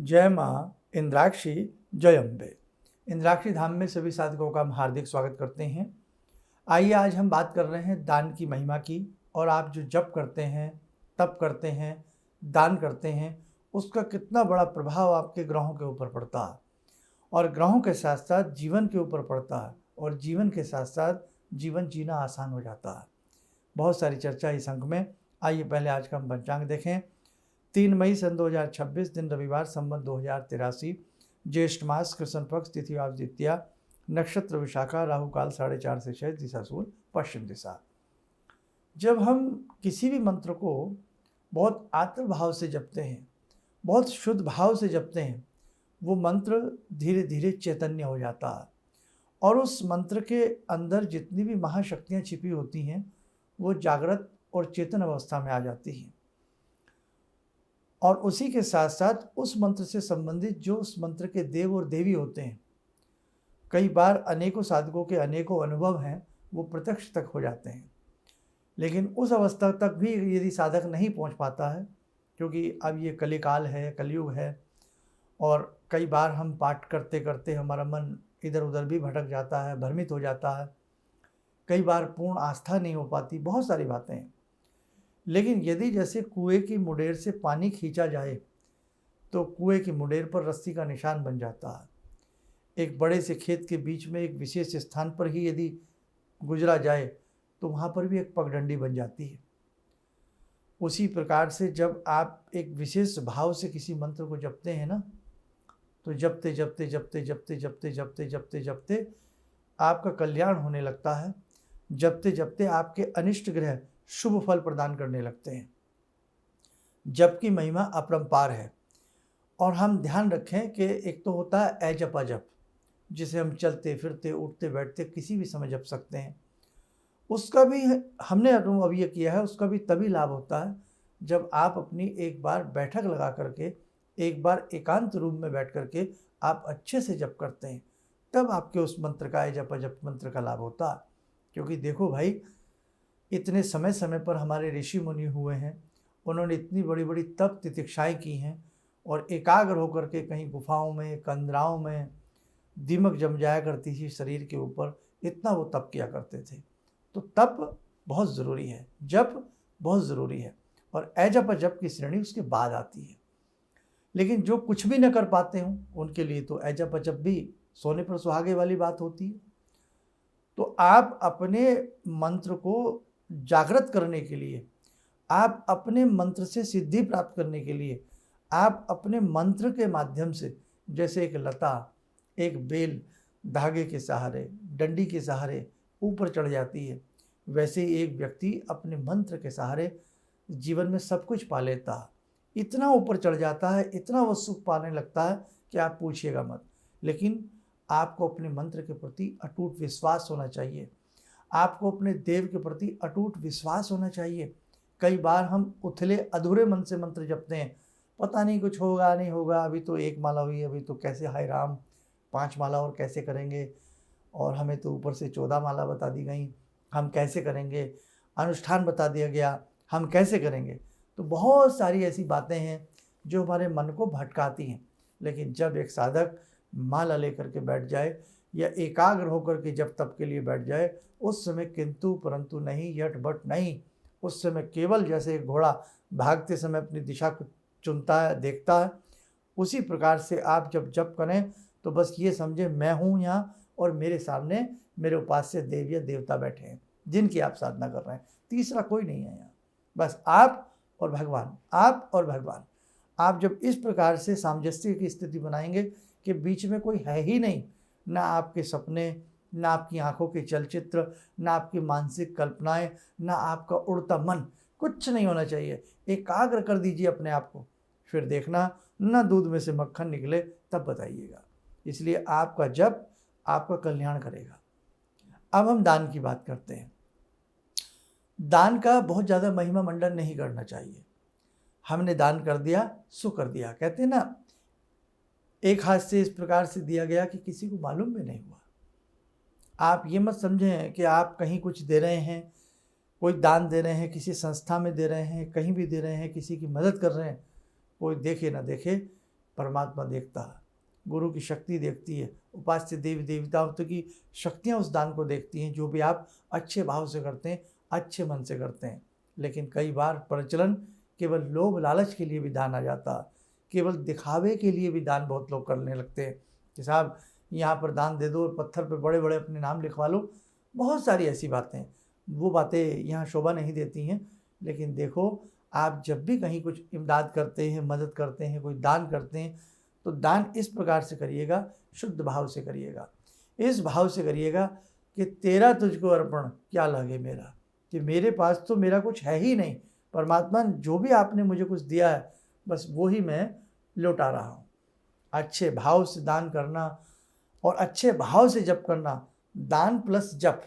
जय माँ इंद्राक्षी जय अम्बे। इंद्राक्षी धाम में सभी साधकों का हम हार्दिक स्वागत करते हैं। आइए आज हम बात कर रहे हैं दान की महिमा की, और आप जो जप करते हैं, तप करते हैं, दान करते हैं, उसका कितना बड़ा प्रभाव आपके ग्रहों के ऊपर पड़ता है, और ग्रहों के साथ साथ जीवन के ऊपर पड़ता है, और जीवन के साथ साथ जीवन जीना आसान हो जाता है। बहुत सारी चर्चा इस अंक में। आइए पहले आज का हम पंचांग देखें। 3 मई सन 2026, दिन रविवार, संवत 2083, ज्येष्ठ मास, कृष्ण पक्ष, तिथि वाव द्वितीया, नक्षत्र विशाखा, राहु काल 4:30 से 6, दिशा सूर्य पश्चिम दिशा। जब हम किसी भी मंत्र को बहुत आत्म भाव से जपते हैं, बहुत शुद्ध भाव से जपते हैं, वो मंत्र धीरे धीरे चैतन्य हो जाता है, और उस मंत्र के अंदर जितनी भी महाशक्तियाँ छिपी होती हैं वो जागृत और चेतन अवस्था में आ जाती हैं। और उसी के साथ साथ उस मंत्र से संबंधित जो उस मंत्र के देव और देवी होते हैं, कई बार अनेकों साधकों के अनेकों अनुभव हैं, वो प्रत्यक्ष तक हो जाते हैं। लेकिन उस अवस्था तक भी यदि साधक नहीं पहुंच पाता है, क्योंकि अब ये कलिकाल है, कलयुग है, और कई बार हम पाठ करते करते हमारा मन इधर उधर भी भटक जाता है, भ्रमित हो जाता है, कई बार पूर्ण आस्था नहीं हो पाती, बहुत सारी बातें हैं। लेकिन यदि जैसे कुएं की मुडेर से पानी खींचा जाए तो कुएं की मुडेर पर रस्सी का निशान बन जाता है। एक बड़े से खेत के बीच में एक विशेष स्थान पर ही यदि गुजरा जाए तो वहाँ पर भी एक पगडंडी बन जाती है। उसी प्रकार से जब आप एक विशेष भाव से किसी मंत्र को जपते हैं ना, तो जपते जपते जपते जपते जपते जपते जपते जपते आपका कल्याण होने लगता है। जपते जपते आपके अनिष्ट ग्रह शुभ फल प्रदान करने लगते हैं। जप की महिमा अपरंपार है। और हम ध्यान रखें कि एक तो होता है अजप अजप, जिसे हम चलते फिरते उठते बैठते किसी भी समय जप सकते हैं। उसका भी हमने अनुभव ये किया है, उसका भी तभी लाभ होता है जब आप अपनी एक बार बैठक लगा करके, एक बार एकांत रूम में बैठ करके आप अच्छे से जप करते हैं, तब आपके उस मंत्र का, अजप अजप मंत्र का लाभ होता है। क्योंकि देखो भाई, इतने समय समय पर हमारे ऋषि मुनि हुए हैं, उन्होंने इतनी बड़ी बड़ी तप तितिक्षाएँ की हैं, और एकाग्र होकर के कहीं गुफाओं में, कंदराओं में दीमक जम जाया करती थी शरीर के ऊपर, इतना वो तप किया करते थे। तो तप बहुत ज़रूरी है, जप बहुत ज़रूरी है, और अजप अजप की श्रेणी उसके बाद आती है। लेकिन जो कुछ भी न कर पाते हों, उनके लिए तो अजप अजप भी सोने पर सुहागे वाली बात होती है। तो आप अपने मंत्र को जागृत करने के लिए, आप अपने मंत्र से सिद्धि प्राप्त करने के लिए, आप अपने मंत्र के माध्यम से, जैसे एक लता, एक बेल धागे के सहारे, डंडी के सहारे ऊपर चढ़ जाती है, वैसे ही एक व्यक्ति अपने मंत्र के सहारे जीवन में सब कुछ पा लेता है। इतना ऊपर चढ़ जाता है, इतना वो सुख पाने लगता है कि आप पूछिएगा मत। लेकिन आपको अपने मंत्र के प्रति अटूट विश्वास होना चाहिए, आपको अपने देव के प्रति अटूट विश्वास होना चाहिए। कई बार हम उथले अधूरे मन से मंत्र जपते हैं, पता नहीं कुछ होगा नहीं होगा, अभी तो 1 माला हुई, अभी तो कैसे, हाय राम 5 माला और कैसे करेंगे, और हमें तो ऊपर से 14 माला बता दी गई, हम कैसे करेंगे, अनुष्ठान बता दिया गया, हम कैसे करेंगे। तो बहुत सारी ऐसी बातें हैं जो हमारे मन को भटकाती हैं। लेकिन जब एक साधक माला लेकर के बैठ जाए, या एकाग्र होकर के जब तप के लिए बैठ जाए, उस समय किंतु परंतु नहीं, यट बट नहीं। उस समय केवल जैसे एक घोड़ा भागते समय अपनी दिशा को चुनता है, देखता है, उसी प्रकार से आप जब जप करें तो बस ये समझे मैं हूँ यहाँ, और मेरे सामने मेरे उपास्य देव या देवता बैठे हैं जिनकी आप साधना कर रहे हैं। तीसरा कोई नहीं है यहाँ, बस आप और भगवान, आप और भगवान। आप जब इस प्रकार से सामंजस्य की स्थिति बनाएंगे कि बीच में कोई है ही नहीं, ना आपके सपने, ना आपकी आंखों के चलचित्र, ना आपकी मानसिक कल्पनाएं, ना आपका उड़ता मन, कुछ नहीं होना चाहिए। एकाग्र कर दीजिए अपने आप को, फिर देखना ना दूध में से मक्खन निकले, तब बताइएगा। इसलिए आपका जप आपका कल्याण करेगा। अब हम दान की बात करते हैं। दान का बहुत ज़्यादा महिमा मंडन नहीं करना चाहिए। हमने दान कर दिया सो कर दिया, कहते हैं ना, एक हाथ से इस प्रकार से दिया गया कि किसी को मालूम भी नहीं हुआ। आप ये मत समझें कि आप कहीं कुछ दे रहे हैं, कोई दान दे रहे हैं, किसी संस्था में दे रहे हैं, कहीं भी दे रहे हैं, किसी की मदद कर रहे हैं, कोई देखे ना देखे, परमात्मा देखता है, गुरु की शक्ति देखती है, उपास्य देवी देवताओं की शक्तियाँ उस दान को देखती हैं, जो भी आप अच्छे भाव से करते हैं, अच्छे मन से करते हैं। लेकिन कई बार प्रचलन केवल लोभ लालच के लिए भी दान आ जाता है, केवल दिखावे के लिए भी दान बहुत लोग करने लगते हैं कि साहब यहाँ पर दान दे दो, पत्थर पर बड़े बड़े अपने नाम लिखवा लो। बहुत सारी ऐसी बातें, वो बातें यहाँ शोभा नहीं देती हैं। लेकिन देखो, आप जब भी कहीं कुछ इमदाद करते हैं, मदद करते हैं, कोई दान करते हैं, तो दान इस प्रकार से करिएगा, शुद्ध भाव से करिएगा, इस भाव से करिएगा कि तेरा तुझको अर्पण क्या लगे मेरा, कि मेरे पास तो मेरा कुछ है ही नहीं, परमात्मा जो भी आपने मुझे कुछ दिया है बस वो ही मैं लौटा रहा हूँ। अच्छे भाव से दान करना और अच्छे भाव से जप करना, दान प्लस जप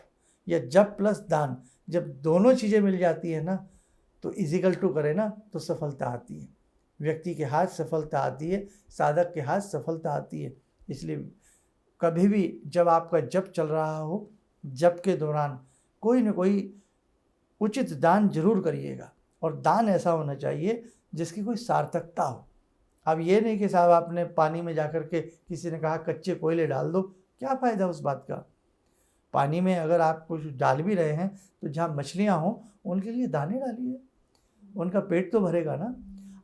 या जप प्लस दान, जब दोनों चीज़ें मिल जाती है ना, तो इजिकल टू करे ना, तो सफलता आती है। व्यक्ति के हाथ सफलता आती है, साधक के हाथ सफलता आती है। इसलिए कभी भी जब आपका जप चल रहा हो, जप के दौरान कोई न कोई उचित दान जरूर करिएगा, और दान ऐसा होना चाहिए जिसकी कोई सार्थकता हो। अब ये नहीं कि साहब आपने पानी में जाकर के किसी ने कहा कच्चे कोयले डाल दो, क्या फ़ायदा उस बात का। पानी में अगर आप कुछ डाल भी रहे हैं तो जहाँ मछलियाँ हों उनके लिए दाने डालिए, उनका पेट तो भरेगा ना।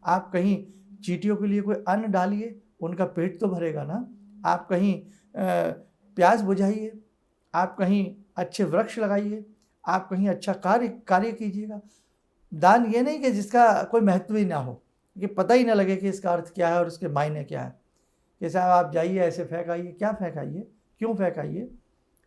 आप कहीं चींटियों के लिए कोई अन्न डालिए, उनका पेट तो भरेगा ना। आप कहीं प्यास बुझाइए, आप कहीं अच्छे वृक्ष लगाइए, आप कहीं अच्छा कार्य कीजिएगा। दान ये नहीं कि जिसका कोई महत्व ही ना हो, कि पता ही ना लगे कि इसका अर्थ क्या है और उसके मायने क्या है, कि साहब आप जाइए ऐसे फेंक आइए, क्या फेंक आइए, क्यों फेंक आइए।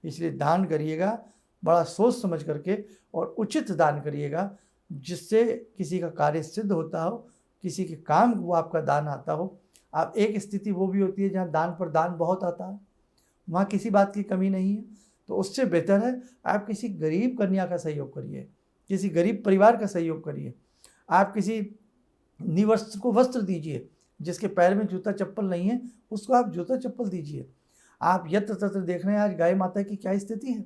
इसलिए दान करिएगा बड़ा सोच समझ करके, और उचित दान करिएगा जिससे किसी का कार्य सिद्ध होता हो, किसी के काम वो आपका दान आता हो। आप एक स्थिति वो भी होती है जहाँ दान पर दान बहुत आता है, वहाँ किसी बात की कमी नहीं है, तो उससे बेहतर है आप किसी गरीब कन्या का सहयोग करिए, किसी गरीब परिवार का सहयोग करिए। आप किसी निवस्त्र को वस्त्र दीजिए, जिसके पैर में जूता चप्पल नहीं है उसको आप जूता चप्पल दीजिए। आप यत्र तत्र देख रहे हैं आज गाय माता की क्या स्थिति है,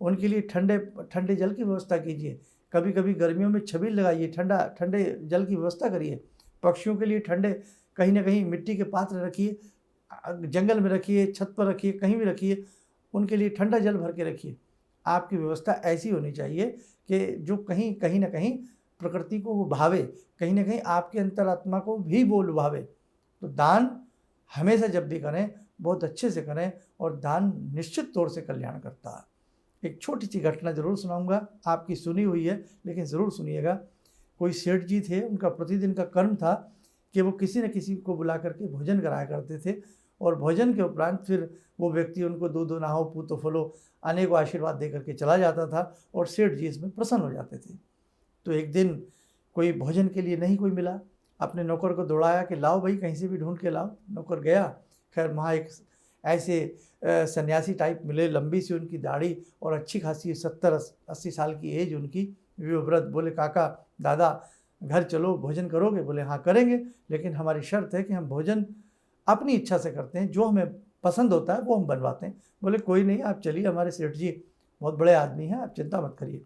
उनके लिए ठंडे जल की व्यवस्था कीजिए। कभी कभी गर्मियों में छबील लगाइए, ठंडे जल की व्यवस्था करिए। पक्षियों के लिए ठंडे कहीं ना कहीं मिट्टी के पात्र रखिए, जंगल में रखिए, छत पर रखिए, कहीं भी रखिए, उनके लिए ठंडा जल भर के रखिए। आपकी व्यवस्था ऐसी होनी चाहिए कि जो कहीं ना कहीं प्रकृति को वो भावे, कहीं ना कहीं आपके अंतरात्मा को भी वो लुभावे। तो दान हमेशा जब भी करें बहुत अच्छे से करें, और दान निश्चित तौर से कल्याण करता है। एक छोटी सी घटना ज़रूर सुनाऊंगा, आपकी सुनी हुई है लेकिन ज़रूर सुनिएगा। कोई सेठ जी थे, उनका प्रतिदिन का कर्म था कि वो किसी न किसी को बुला करके भोजन कराया करते थे, और भोजन के उपरांत फिर वो व्यक्ति उनको दूध नहाओ पूतो फलो अनेक आशीर्वाद दे करके चला जाता था, और सेठ जी इसमें प्रसन्न हो जाते थे। तो एक दिन कोई भोजन के लिए नहीं कोई मिला, अपने नौकर को दौड़ाया कि लाओ भाई कहीं से भी ढूंढ के लाओ। नौकर गया, खैर वहाँ एक ऐसे सन्यासी टाइप मिले, लंबी सी उनकी दाढ़ी और अच्छी खासी 70-80 साल की एज उनकी, विवव्रत। बोले काका दादा घर चलो, भोजन करोगे? बोले हाँ करेंगे, लेकिन हमारी शर्त है कि हम भोजन अपनी इच्छा से करते हैं, जो हमें पसंद होता है वो हम बनवाते हैं। बोले कोई नहीं, आप चलिए, हमारे सेठ जी बहुत बड़े आदमी हैं, आप चिंता मत करिए।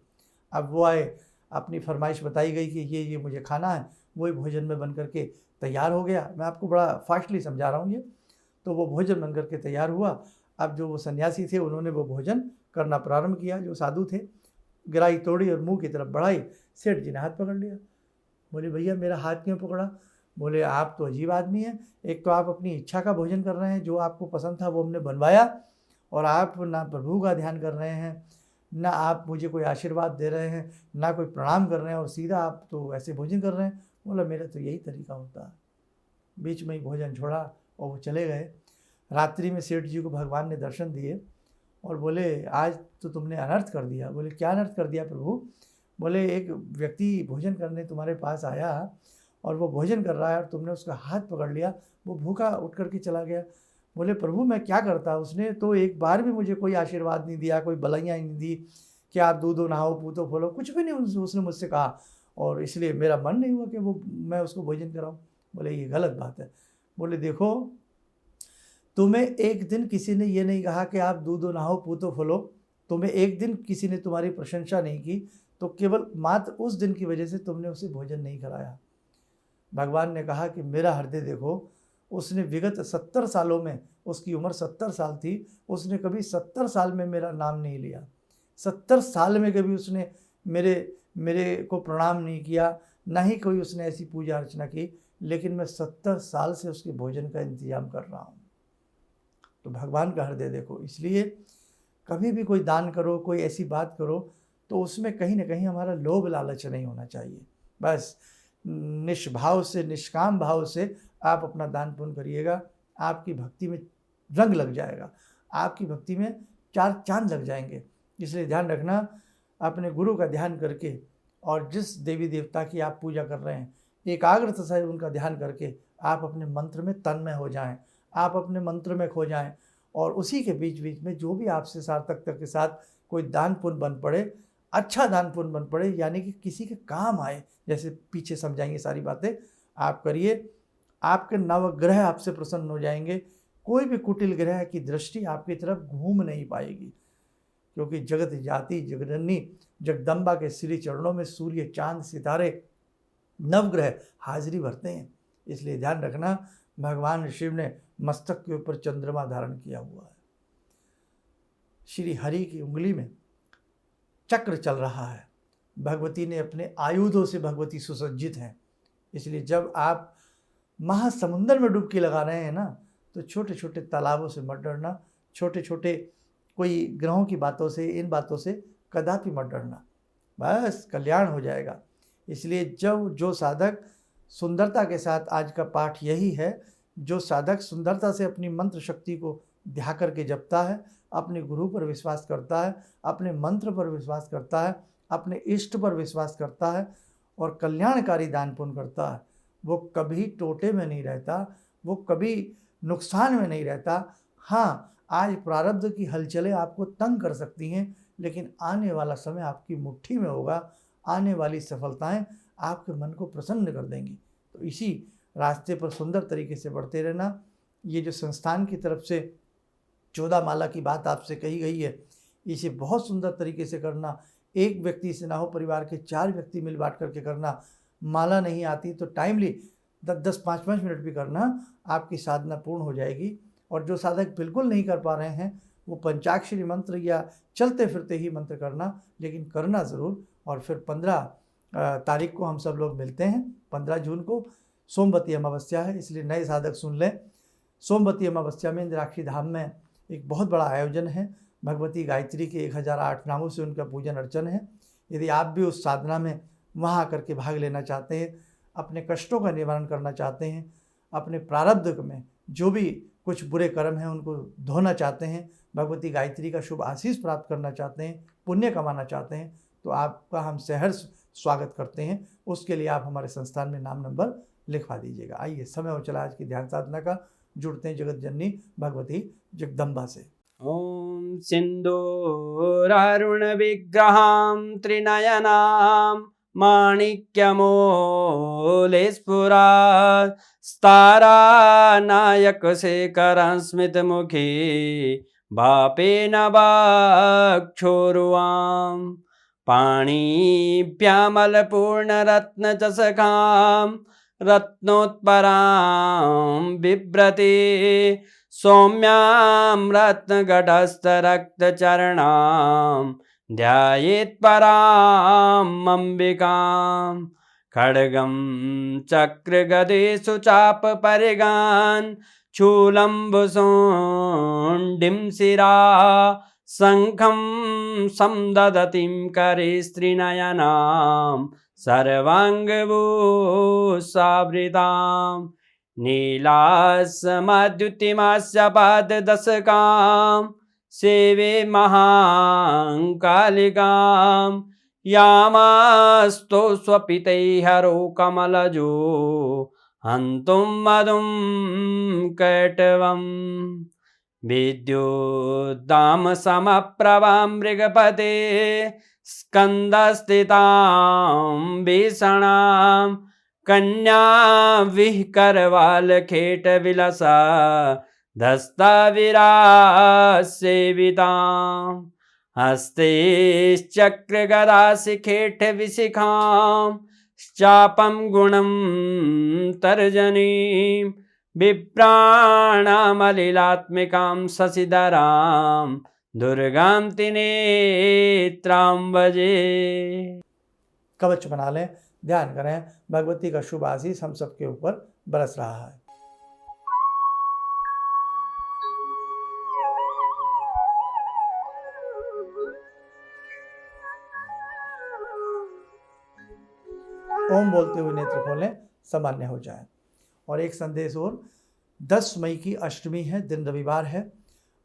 अब वो आए, अपनी फरमाइश बताई गई कि ये मुझे खाना है, वही भोजन में बन करके तैयार हो गया। मैं आपको बड़ा फास्टली समझा रहा हूँ ये। तो वो भोजन बन करके तैयार हुआ। अब जो वो सन्यासी थे उन्होंने वो भोजन करना प्रारंभ किया, जो साधु थे, गिराई तोड़ी और मुंह की तरफ बढ़ाई। सेठ जी ने हाथ पकड़ लिया। बोले भैया मेरा हाथ क्यों पकड़ा? बोले आप तो अजीब आदमी हैं, एक तो आप अपनी इच्छा का भोजन कर रहे हैं, जो आपको पसंद था वो हमने बनवाया, और आप ना प्रभु का ध्यान कर रहे हैं, ना आप मुझे कोई आशीर्वाद दे रहे हैं, ना कोई प्रणाम कर रहे हैं, और सीधा आप तो ऐसे भोजन कर रहे हैं। बोला मेरा तो यही तरीका होता है। बीच में ही भोजन छोड़ा और वो चले गए। रात्रि में सेठ जी को भगवान ने दर्शन दिए और बोले आज तो तुमने अनर्थ कर दिया। बोले क्या अनर्थ कर दिया प्रभु? बोले एक व्यक्ति भोजन करने तुम्हारे पास आया और वो भोजन कर रहा है और तुमने उसका हाथ पकड़ लिया, वो भूखा उठ करके चला गया। बोले प्रभु मैं क्या करता, उसने तो एक बार भी मुझे कोई आशीर्वाद नहीं दिया, कोई भलाइयाँ नहीं दी कि आप दूधो नहाओ पूतो फलो, कुछ भी नहीं उसने मुझसे कहा, और इसलिए मेरा मन नहीं हुआ कि मैं उसको भोजन कराऊँ। बोले ये गलत बात है। बोले देखो तुम्हें एक दिन किसी ने ये नहीं कहा कि आप दूधो नहाओ पूतो फलो, तुम्हें एक दिन किसी ने तुम्हारी प्रशंसा नहीं की, तो केवल मात्र उस दिन की वजह से तुमने उसे भोजन नहीं कराया। भगवान ने कहा कि मेरा हृदय देखो, उसने विगत 70 सालों में, उसकी उम्र 70 साल थी, उसने कभी 70 साल में मेरा नाम नहीं लिया, 70 साल में कभी उसने मेरे को प्रणाम नहीं किया, ना ही कोई उसने ऐसी पूजा अर्चना की, लेकिन मैं 70 साल से उसके भोजन का इंतजाम कर रहा हूँ। तो भगवान का हृदय देखो। इसलिए कभी भी कोई दान करो, कोई ऐसी बात करो, तो उसमें कहीं ना कहीं हमारा लोभ लालच नहीं होना चाहिए। बस निष्भाव से, निष्काम भाव से आप अपना दान पुण्य करिएगा, आपकी भक्ति में रंग लग जाएगा, आपकी भक्ति में 4 चांद लग जाएंगे। इसलिए ध्यान रखना, अपने गुरु का ध्यान करके और जिस देवी देवता की आप पूजा कर रहे हैं, एकाग्रता से उनका ध्यान करके आप अपने मंत्र में तन्मय हो जाएं, आप अपने मंत्र में खो जाएं, और उसी के बीच बीच में जो भी आपसे सार्थकता के साथ कोई दान पुण्य बन पड़े, अच्छा दान पुण्य बन पड़े, यानी कि किसी के काम आए, जैसे पीछे समझाएंगे सारी बातें, आप करिए। आपके नवग्रह आपसे प्रसन्न हो जाएंगे, कोई भी कुटिल ग्रह की दृष्टि आपकी तरफ घूम नहीं पाएगी, क्योंकि जगत जाति जगननी जगदम्बा के श्री चरणों में सूर्य, चांद, सितारे, नवग्रह हाजिरी भरते हैं। इसलिए ध्यान रखना, भगवान शिव ने मस्तक के ऊपर चंद्रमा धारण किया हुआ है, श्री हरि की उंगली में चक्र चल रहा है, भगवती ने अपने आयुधों से भगवती सुसज्जित हैं। इसलिए जब आप महासमुंदर में डुबकी लगा रहे हैं ना, तो छोटे छोटे तालाबों से मत डरना, छोटे छोटे कोई ग्रहों की बातों से, इन बातों से कदापि मत डरना, बस कल्याण हो जाएगा। इसलिए जो साधक सुंदरता के साथ, आज का पाठ यही है, जो साधक सुंदरता से अपनी मंत्र शक्ति को ध्या करके जपता है, अपने गुरु पर विश्वास करता है, अपने मंत्र पर विश्वास करता है, अपने इष्ट पर विश्वास करता है और कल्याणकारी दान पुण्य करता है, वो कभी टोटे में नहीं रहता, वो कभी नुकसान में नहीं रहता। हाँ, आज प्रारब्ध की हलचलें आपको तंग कर सकती हैं, लेकिन आने वाला समय आपकी मुट्ठी में होगा, आने वाली सफलताएं आपके मन को प्रसन्न कर देंगी। तो इसी रास्ते पर सुंदर तरीके से बढ़ते रहना। ये जो संस्थान की तरफ से 14 माला की बात आपसे कही गई है, इसे बहुत सुंदर तरीके से करना। एक व्यक्ति से ना हो, परिवार के 4 व्यक्ति मिल बांट करके करना। माला नहीं आती तो टाइमली 10-10, 5-5 मिनट भी करना, आपकी साधना पूर्ण हो जाएगी। और जो साधक बिल्कुल नहीं कर पा रहे हैं, वो पंचाक्षरी मंत्र या चलते फिरते ही मंत्र करना, लेकिन करना ज़रूर। और फिर 15 तारीख को हम सब लोग मिलते हैं। 15 जून को सोमवती अमावस्या है, इसलिए नए साधक सुन लें। सोमवती अमावस्या में इंद्राक्षी धाम में एक बहुत बड़ा आयोजन है। भगवती गायत्री के 1008 नामों से उनका पूजन अर्चन है। यदि आप भी उस साधना में वहाँ आकर के भाग लेना चाहते हैं, अपने कष्टों का निवारण करना चाहते हैं, अपने प्रारब्ध में जो भी कुछ बुरे कर्म हैं उनको धोना चाहते हैं, भगवती गायत्री का शुभ आशीष प्राप्त करना चाहते हैं, पुण्य कमाना चाहते हैं, तो आपका हम सहर्ष स्वागत करते हैं। उसके लिए आप हमारे संस्थान में नाम नंबर लिखवा दीजिएगा। आइए, समय हो चला आज की ध्यान साधना का। जुड़ते हैं जगत जननी भगवती जगदम्बा से। ओम सिंदूरारुण विग्रहां त्रिनयनां माणिक्यमूले स्फुरात् स्तारानायकशेखरं स्मितमुखी भापेन वाक्छोरुवां पाणिभ्यामलपूर्णरत्नचषकां रत्नोत्परां बिभ्रति सौम्यां रत्नघटस्थरक्तचरणां ध्यायेत् पराम् अम्बिकां खड्गं चक्रगदेषु चापपरिगान् शूलम्बुशोण्डिं शिरा शङ्खं संदधतीं करे स्त्रीनयनां सर्वाङ्गभूषावृतां नीलास्मद्युतिमास्य पाददशकां सेवे महाकालिकां यामास्तो स्वपितैहरो कमलजो हन्तुं मधुं कैटवम् विद्युद्दाम समप्रभां मृगपते स्कन्दस्थितां भीषणां कन्या विहकरवालखेटविलसा धस्ताविरासेवितां हस्ते चक्रगदाशिखेटविशिखां चापं गुणं तर्जनीं विप्राणामलिलात्मिकां शशिधरां दुर्गां त्रिनेत्रां भजे। कवच बना लें, ध्यान करें, भगवती का शुभ आशीष हम सबके ऊपर बरस रहा है। ओम बोलते हुए नेत्र खोलें, सामान्य हो जाए। और एक संदेश और, 10 मई की अष्टमी है, दिन रविवार है।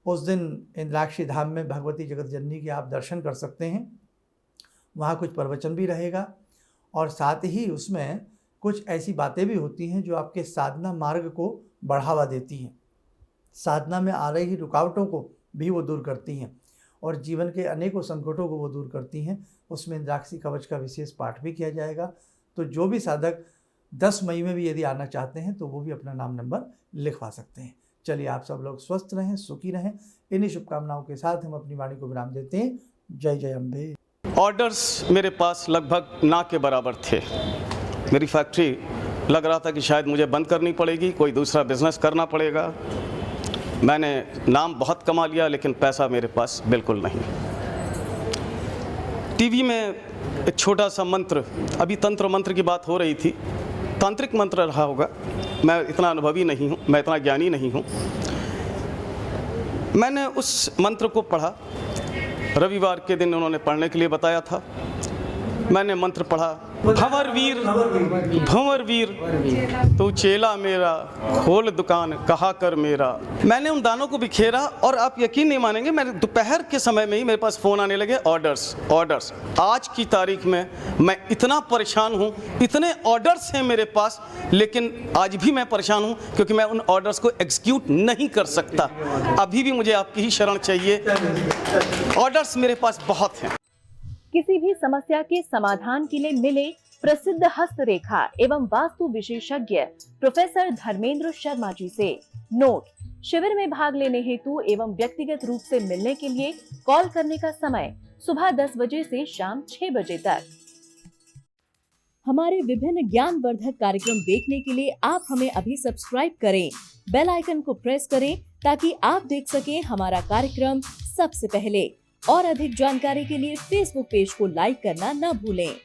उस दिन इंद्राक्षी धाम में भगवती जगत जननी के आप दर्शन कर सकते हैं। वहाँ कुछ प्रवचन भी रहेगा और साथ ही उसमें कुछ ऐसी बातें भी होती हैं जो आपके साधना मार्ग को बढ़ावा देती हैं, साधना में आ रही रुकावटों को भी वो दूर करती हैं और जीवन के अनेकों संकटों को वो दूर करती हैं। उसमें इंद्राक्षी कवच का विशेष पाठ भी किया जाएगा। तो जो भी साधक 10 मई में भी यदि आना चाहते हैं तो वो भी अपना नाम नंबर लिखवा सकते हैं। चलिए, आप सब लोग स्वस्थ रहें, सुखी रहें। इन्हीं शुभकामनाओं के साथ हम अपनी वाणी को विराम देते हैं। जय जय अम्बे। ऑर्डर्स मेरे पास लगभग ना के बराबर थे। मेरी फैक्ट्री लग रहा था कि शायद मुझे बंद करनी पड़ेगी, कोई दूसरा बिजनेस करना पड़ेगा। मैंने नाम बहुत कमा लिया लेकिन पैसा मेरे पास बिल्कुल नहीं। टीवी में एक छोटा सा मंत्र, अभी तंत्र मंत्र की बात हो रही थी, तांत्रिक मंत्र रहा होगा, मैं इतना अनुभवी नहीं हूँ, मैं इतना ज्ञानी नहीं हूँ। मैंने उस मंत्र को पढ़ा, रविवार के दिन उन्होंने पढ़ने के लिए बताया था। मैंने मंत्र पढ़ा, भंवर वीर भंवर वीर तू चेला मेरा, खोल दुकान कहा कर मेरा। मैंने उन दानों को बिखेरा और आप यकीन नहीं मानेंगे, मैंने दोपहर के समय में ही मेरे पास फ़ोन आने लगे, ऑर्डर्स। आज की तारीख में मैं इतना परेशान हूँ, इतने ऑर्डर्स हैं मेरे पास, लेकिन आज भी मैं परेशान हूँ क्योंकि मैं उन ऑर्डर्स को एग्जीक्यूट नहीं कर सकता। अभी भी मुझे आपकी ही शरण चाहिए। ऑर्डर्स मेरे पास बहुत हैं। किसी भी समस्या के समाधान के लिए मिले प्रसिद्ध हस्तरेखा एवं वास्तु विशेषज्ञ प्रोफेसर धर्मेंद्र शर्मा जी से। नोट: शिविर में भाग लेने हेतु एवं व्यक्तिगत रूप से मिलने के लिए कॉल करने का समय सुबह 10 बजे से शाम 6 बजे तक। हमारे विभिन्न ज्ञानवर्धक कार्यक्रम देखने के लिए आप हमें अभी सब्सक्राइब करें, बेल आइकन को प्रेस करें ताकि आप देख सकें हमारा कार्यक्रम सबसे पहले। और अधिक जानकारी के लिए फेसबुक पेज को लाइक करना न भूलें।